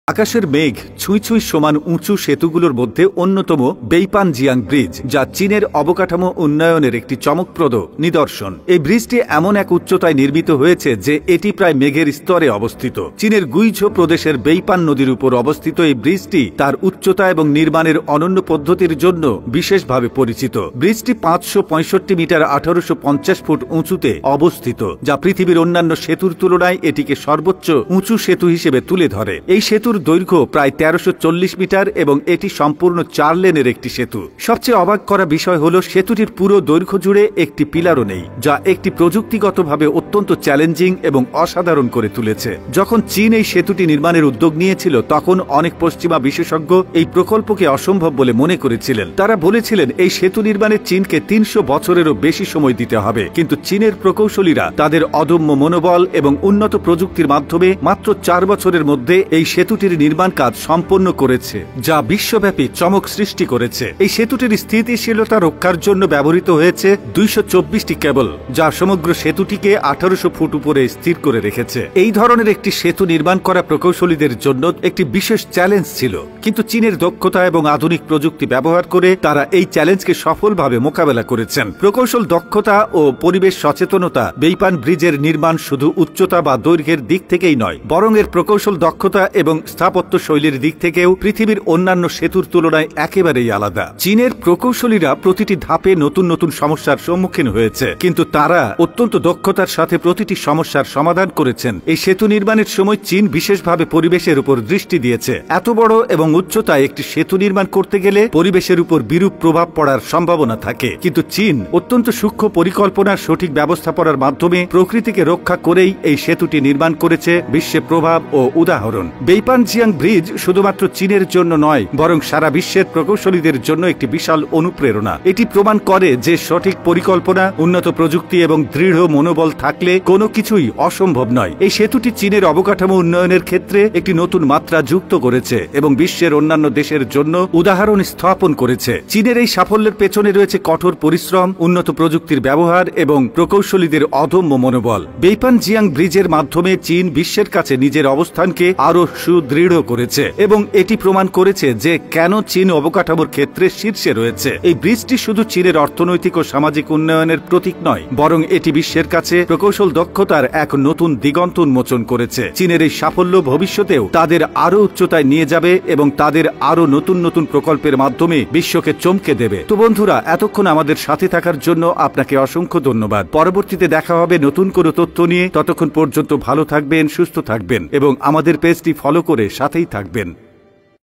আকাশের মেঘ ছুঁই ছুঁই সমান উঁচু সেতুগুলোর মধ্যে অন্যতম বেইপানজিয়াং ব্রিজ, যা চীনের অবকাঠামো উন্নয়নের একটি চমকপ্রদ নিদর্শন। এই ব্রিজটি এমন এক উচ্চতায় নির্মিত হয়েছে যে এটি প্রায় মেঘের স্তরে অবস্থিত। চীনের গুইঝো প্রদেশের বেইপান নদীর উপর অবস্থিত এই ব্রিজটি তার উচ্চতা এবং নির্মাণের অনন্য পদ্ধতির জন্য বিশেষভাবে পরিচিত। ব্রিজটি 565 মিটার 1850 ফুট উঁচুতে অবস্থিত, যা পৃথিবীর অন্যান্য সেতুর তুলনায় এটিকে সর্বোচ্চ উঁচু সেতু হিসেবে তুলে ধরে। এই সেতুর দৈর্ঘ্য প্রায় 1340 মিটার এবং এটি সম্পূর্ণ 4 লেনের একটি সেতু। সবচেয়ে অবাক করা বিষয় হল সেতুটির পুরো দৈর্ঘ্য জুড়ে একটি পিলারও নেই, যা একটি প্রযুক্তিগতভাবে অত্যন্ত চ্যালেঞ্জিং এবং অসাধারণ করে তুলেছে। যখন চীন এই সেতুটি নির্মাণের উদ্যোগ নিয়েছিল তখন অনেক পশ্চিমা বিশেষজ্ঞ এই প্রকল্পকে অসম্ভব বলে মনে করেছিলেন। তারা বলেছিলেন এই সেতু নির্মাণে চীনকে 300 বছরেরও বেশি সময় দিতে হবে, কিন্তু চীনের প্রকৌশলীরা তাদের অদম্য মনোবল এবং উন্নত প্রযুক্তির মাধ্যমে মাত্র 4 বছরের মধ্যে এই সেতুটির নির্মাণ কাজ সম্পন্ন করেছে, যা বিশ্বব্যাপী চমক সৃষ্টি করেছে। এই সেতুটির স্থিতিশীলতা রক্ষার জন্য ব্যবহৃত হয়েছে 224টি কেবল, যা সমগ্র সেতুটিকে 1800 ফুট উপরে স্থির করে রেখেছে। এই ধরনের একটি সেতু নির্মাণ করা প্রকৌশলীদের জন্য একটি বিশেষ চ্যালেঞ্জ ছিল, কিন্তু চীনের দক্ষতা এবং আধুনিক প্রযুক্তি ব্যবহার করে তারা এই চ্যালেঞ্জকে সফলভাবে মোকাবেলা করেছেন। প্রকৌশল দক্ষতা ও পরিবেশ সচেতনতা বেইপান ব্রিজের নির্মাণ শুধু উচ্চতা বা দৈর্ঘ্যের দিক থেকেই নয়, বরং এর প্রকৌশল দক্ষতা এবং স্থাপত্য শৈলীর দিক থেকেও পৃথিবীর অন্যান্য সেতুর তুলনায় একেবারেই আলাদা। চীনের প্রকৌশলীরা প্রতিটি ধাপে নতুন নতুন সমস্যার সম্মুখীন হয়েছে, কিন্তু তারা অত্যন্ত দক্ষতার সাথে প্রতিটি সমস্যার সমাধান করেছেন। এই সেতু নির্মাণের সময় চীন বিশেষভাবে পরিবেশের উপর দৃষ্টি দিয়েছে। এত বড় এবং উচ্চতায় একটি সেতু নির্মাণ করতে গেলে পরিবেশের উপর বিরূপ প্রভাব পড়ার সম্ভাবনা থাকে, কিন্তু চীন অত্যন্ত সূক্ষ্ম পরিকল্পনার সঠিক ব্যবস্থাপনার মাধ্যমে প্রকৃতিকে রক্ষা করেই এই সেতুটি নির্মাণ করেছে। বিশ্বে প্রভাব ও উদাহরণ। বেইপানজিয়াং ব্রিজ শুধুমাত্র চীনের জন্য নয়, বরং সারা বিশ্বের প্রকৌশলীদের জন্য একটি বিশাল অনুপ্রেরণা। এটি প্রমাণ করে যে সঠিক পরিকল্পনা, উন্নত প্রযুক্তি এবং দৃঢ় মনোবল থাকলে কোনো কিছুই অসম্ভব নয়। এই সেতুটি চীনের অবকাঠামো উন্নয়নের ক্ষেত্রে একটি নতুন মাত্রা যুক্ত করেছে এবং বিশ্বের অন্যান্য দেশের জন্য উদাহরণ স্থাপন করেছে। চীনের এই সাফল্যের পেছনে রয়েছে কঠোর পরিশ্রম, উন্নত প্রযুক্তির ব্যবহার এবং প্রকৌশলীদের অদম্য মনোবল। বেইপানজিয়াং ব্রিজের মাধ্যমে চীন বিশ্বের কাছে নিজের অবস্থানকে আরো সুদৃঢ় করেছে এবং এটি প্রমাণ করেছে যে কেন চীন অবকাঠামোর ক্ষেত্রে শীর্ষে রয়েছে। এই ব্রিজটি শুধু চীনের অর্থনৈতিক ও সামাজিক উন্নয়নের প্রতীক নয়, বরং এটি বিশ্বের কাছে প্রকৌশল দক্ষতার এক নতুন দিগন্ত উন্মোচন করেছে। চীনের এই সাফল্য ভবিষ্যতেও তাদের আরো উচ্চতায় নিয়ে যাবে এবং তাদের আরো নতুন নতুন প্রকল্পের মাধ্যমে বিশ্বকে চমকে দেবে। তো বন্ধুরা, এতক্ষণ আমাদের সাথে থাকার জন্য আপনাকে অসংখ্য ধন্যবাদ। পরবর্তীতে দেখা হবে নতুন কোনো তথ্য নিয়ে। ততক্ষণ পর্যন্ত ভালো থাকবেন, সুস্থ থাকবেন এবং আমাদের পেজটি ফলো করে সাথেই থাকবেন।